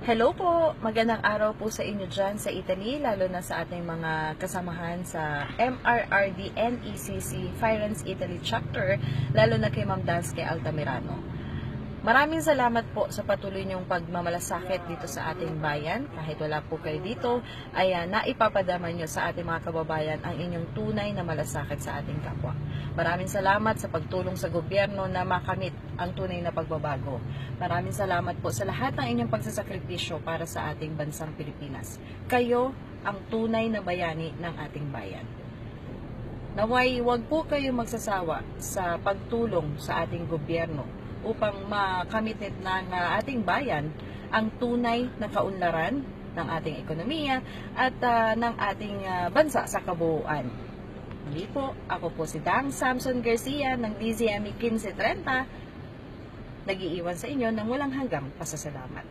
Hello po! Magandang araw po sa inyo dyan sa Italy, lalo na sa ating mga kasamahan sa MRRD NECC Finance Italy Chapter, lalo na kay Ma'am Danske Altamirano. Maraming salamat po sa patuloy niyong pagmamalasakit dito sa ating bayan. Kahit wala po kayo dito, ay naipapadama niyo sa ating mga kababayan ang inyong tunay na malasakit sa ating kapwa. Maraming salamat sa pagtulong sa gobyerno na makamit ang tunay na pagbabago. Maraming salamat po sa lahat ng inyong pagsasakripisyo para sa ating bansang Pilipinas. Kayo ang tunay na bayani ng ating bayan. Naway, huwag po kayo magsasawa sa pagtulong sa ating gobyerno upang makamit ng ating bayan ang tunay na kaunlaran ng ating ekonomiya at ng ating bansa sa kabuuan. Muli po, ako po si Dang Samson Garcia ng DZME 1530, nag-iiwan sa inyo ng walang hanggang pasasalamat.